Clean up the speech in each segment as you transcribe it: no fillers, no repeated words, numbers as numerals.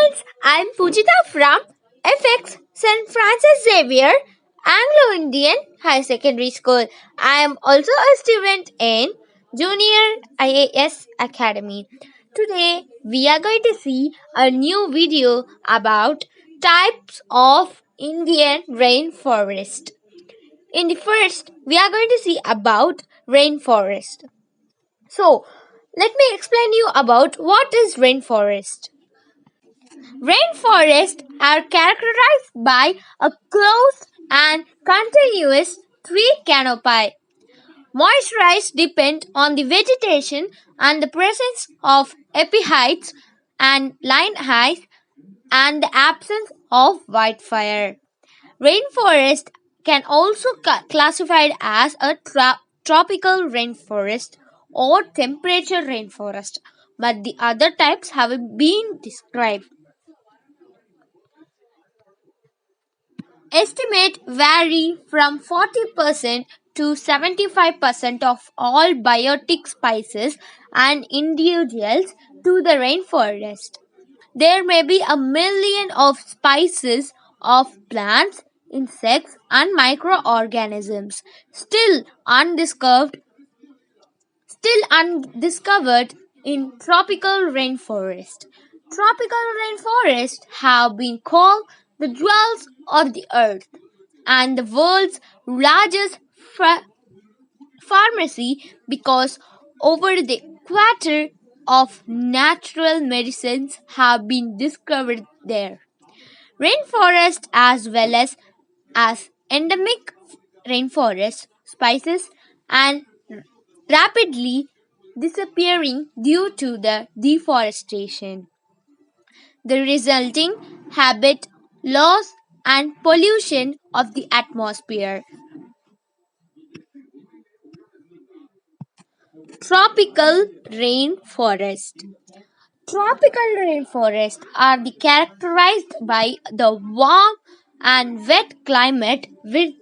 friends, I'm Pujita from FX St. Francis Xavier Anglo-Indian High Secondary School. I am also a student in Junior IAS Academy. Today, we are going to see a new video about types of Indian rainforest. In the first, we are going to see about rainforest. So, let me explain you about what is rainforest. Rainforests are characterized by a close and continuous tree canopy. Moisturize depend on the vegetation and the presence of epiphytes and line heights and the absence of wildfire. Rainforest can also classified as a tropical rainforest or temperature rainforest, but the other types haven't been described. Estimate vary from 40% to 75% of all biotic species and individuals to the rainforest. There may be a million of species of plants, insects and microorganisms still undiscovered in tropical rainforest. Tropical rainforests have been called the jewels of the earth and the world's largest pharmacy because over the equator of natural medicines have been discovered there. Rainforest as well as endemic rainforest species and rapidly disappearing due to the deforestation. The resulting habit loss and pollution of the atmosphere. Tropical rainforest. Tropical rainforests are characterized by the warm and wet climate with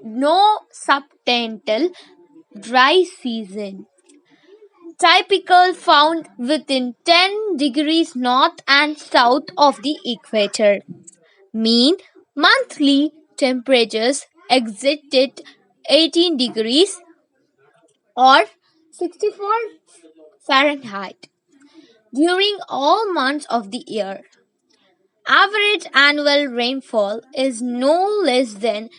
no substantial dry season. Typical found within 10 degrees north and south of the equator. Mean monthly temperatures exceeded 18 degrees or 64 Fahrenheit during all months of the year. Average annual rainfall is no less than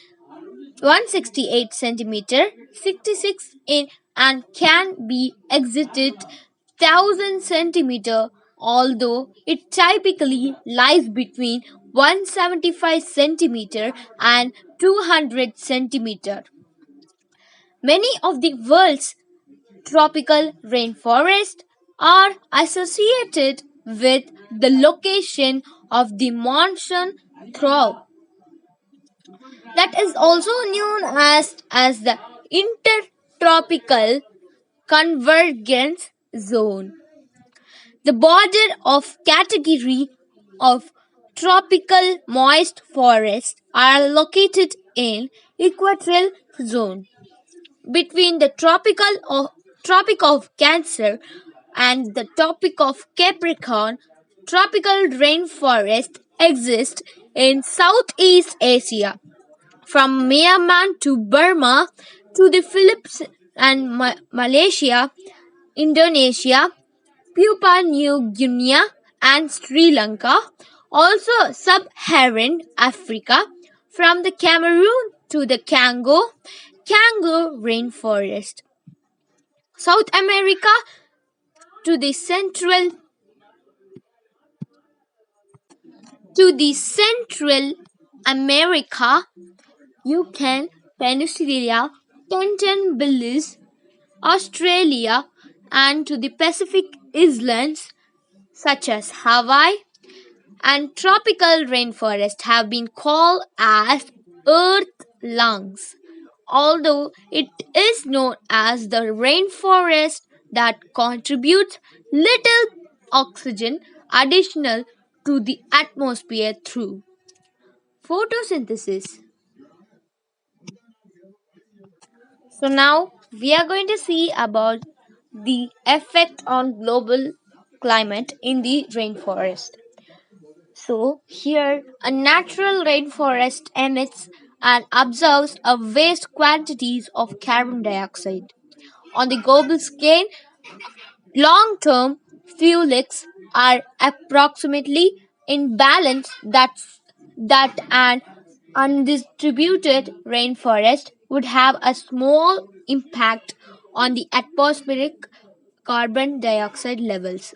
168 centimeter 66 in and can be exceeded 1000 centimeter, although it typically lies between 175 centimeter and 200 centimeter. Many of the world's tropical rainforests are associated with the location of the monsoon trough that is also known as the intertropical convergence zone. The border of category of tropical moist forests are located in equatorial zone between the Tropic of Cancer and the Tropic of Capricorn. Tropical rainforests exist in Southeast Asia, from Myanmar to Burma to the Philippines and Malaysia, Indonesia, Papua New Guinea, and Sri Lanka. Also, sub-Saharan Africa, from the Cameroon to the Congo rainforest. South America to the Central America, Yukon Peninsula, Tongan Belize, Australia, and to the Pacific islands such as Hawaii. And tropical rainforests have been called as earth lungs, although it is known as the rainforest that contributes little oxygen additional to the atmosphere through photosynthesis. So now we are going to see about the effect on global climate in the rainforest. So, here a natural rainforest emits and absorbs a vast quantities of carbon dioxide. On the global scale, long-term fuelics are approximately in balance that an undistributed rainforest would have a small impact on the atmospheric carbon dioxide levels.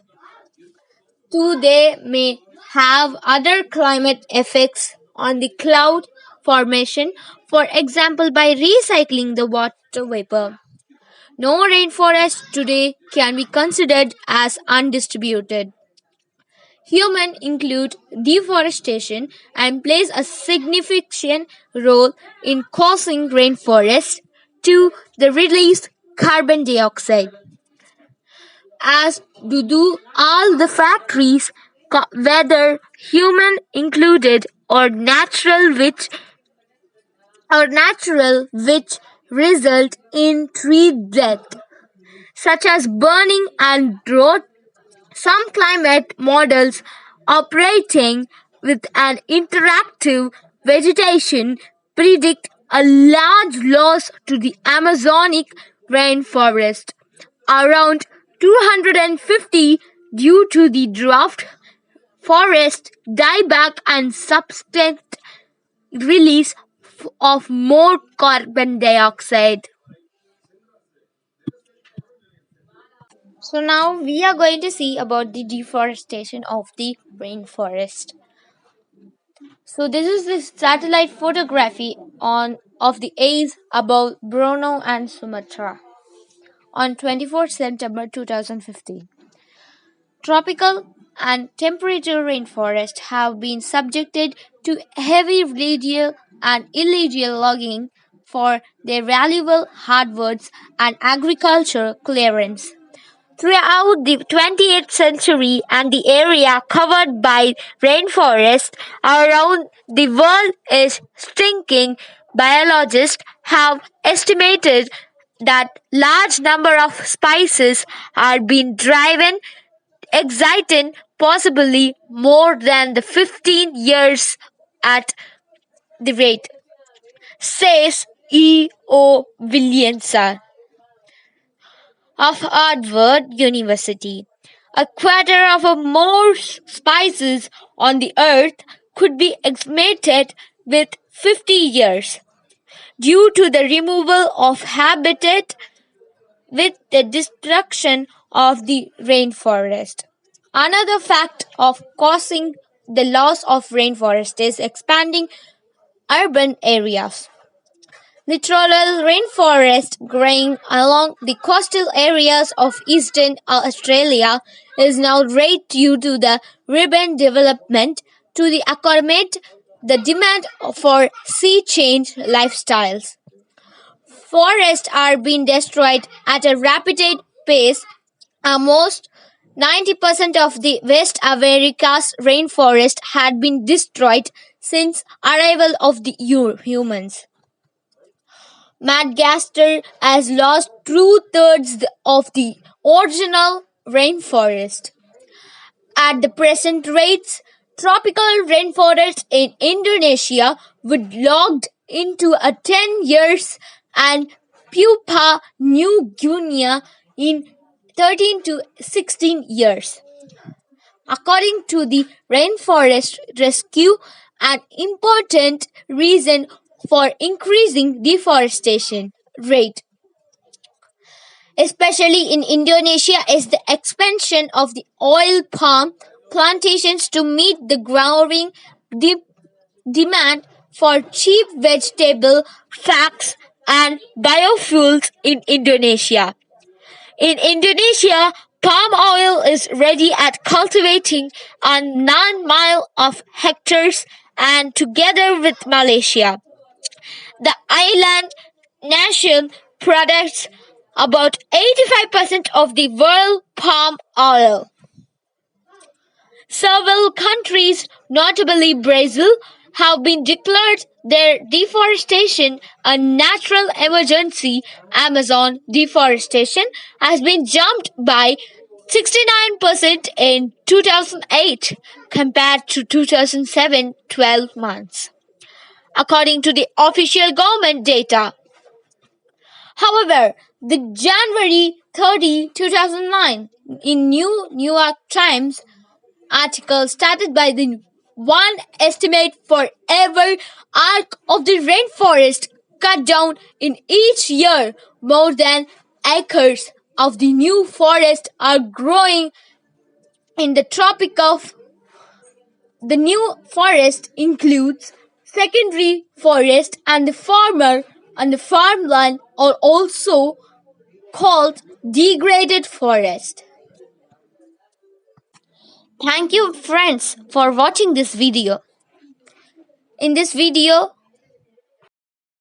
Too, they may have other climate effects on the cloud formation, for example, by recycling the water vapor. No rainforest today can be considered as undistributed. Humans include deforestation and plays a significant role in causing rainforests to the release carbon dioxide, as do all the factories, whether human included or natural which result in tree death, such as burning and drought. Some climate models operating with an interactive vegetation predict a large loss to the Amazonic rainforest, around 250 due to the drought, forest dieback, and subsequent release of more carbon dioxide. So now we are going to see about the deforestation of the rainforest. So this is the satellite photography on of the A's above Borneo and Sumatra on 24 September 2015. Tropical and temperate rainforests have been subjected to heavy legal and illegal logging for their valuable hardwoods and agricultural clearance. Throughout the 20th century and the area covered by rainforest around the world is shrinking, biologists have estimated that large number of species are being driven exciting possibly more than the 15 years at the rate, says E.O. Williamson of Harvard University. A quarter of a more species on the earth could be estimated with 50 years due to the removal of habitat with the destruction of the rainforest. Another fact of causing the loss of rainforest is expanding urban areas. Littoral rainforest growing along the coastal areas of eastern Australia is now rare due to the urban development to the accommodate the demand for sea change lifestyles. Forests are being destroyed at a rapid pace. Almost 90% of the West America's rainforest had been destroyed since arrival of the humans. Madagascar has lost two-thirds of the original rainforest. At the present rates, tropical rainforests in Indonesia would logged into a 10 years and Papua New Guinea in 13 to 16 years. According to the Rainforest Rescue, an important reason for increasing deforestation rate, especially in Indonesia, is the expansion of the oil palm plantations to meet the growing demand for cheap vegetable fats and biofuels in Indonesia. In Indonesia, palm oil is ready at cultivating on 9 miles of hectares and together with Malaysia. The island nation products about 85% of the world palm oil. Several countries, notably Brazil, have been declared their deforestation a natural emergency. Amazon deforestation has been jumped by 69% in 2008 compared to 2007 12 months, according to the official government data. However, the January 30, 2009 in New York Times article started by the one estimate for every arc of the rainforest cut down in each year. More than acres of the new forest are growing in the tropic of the new forest includes secondary forest and the farmer and the farmland are also called degraded forest. Thank you friends for watching this video. In this video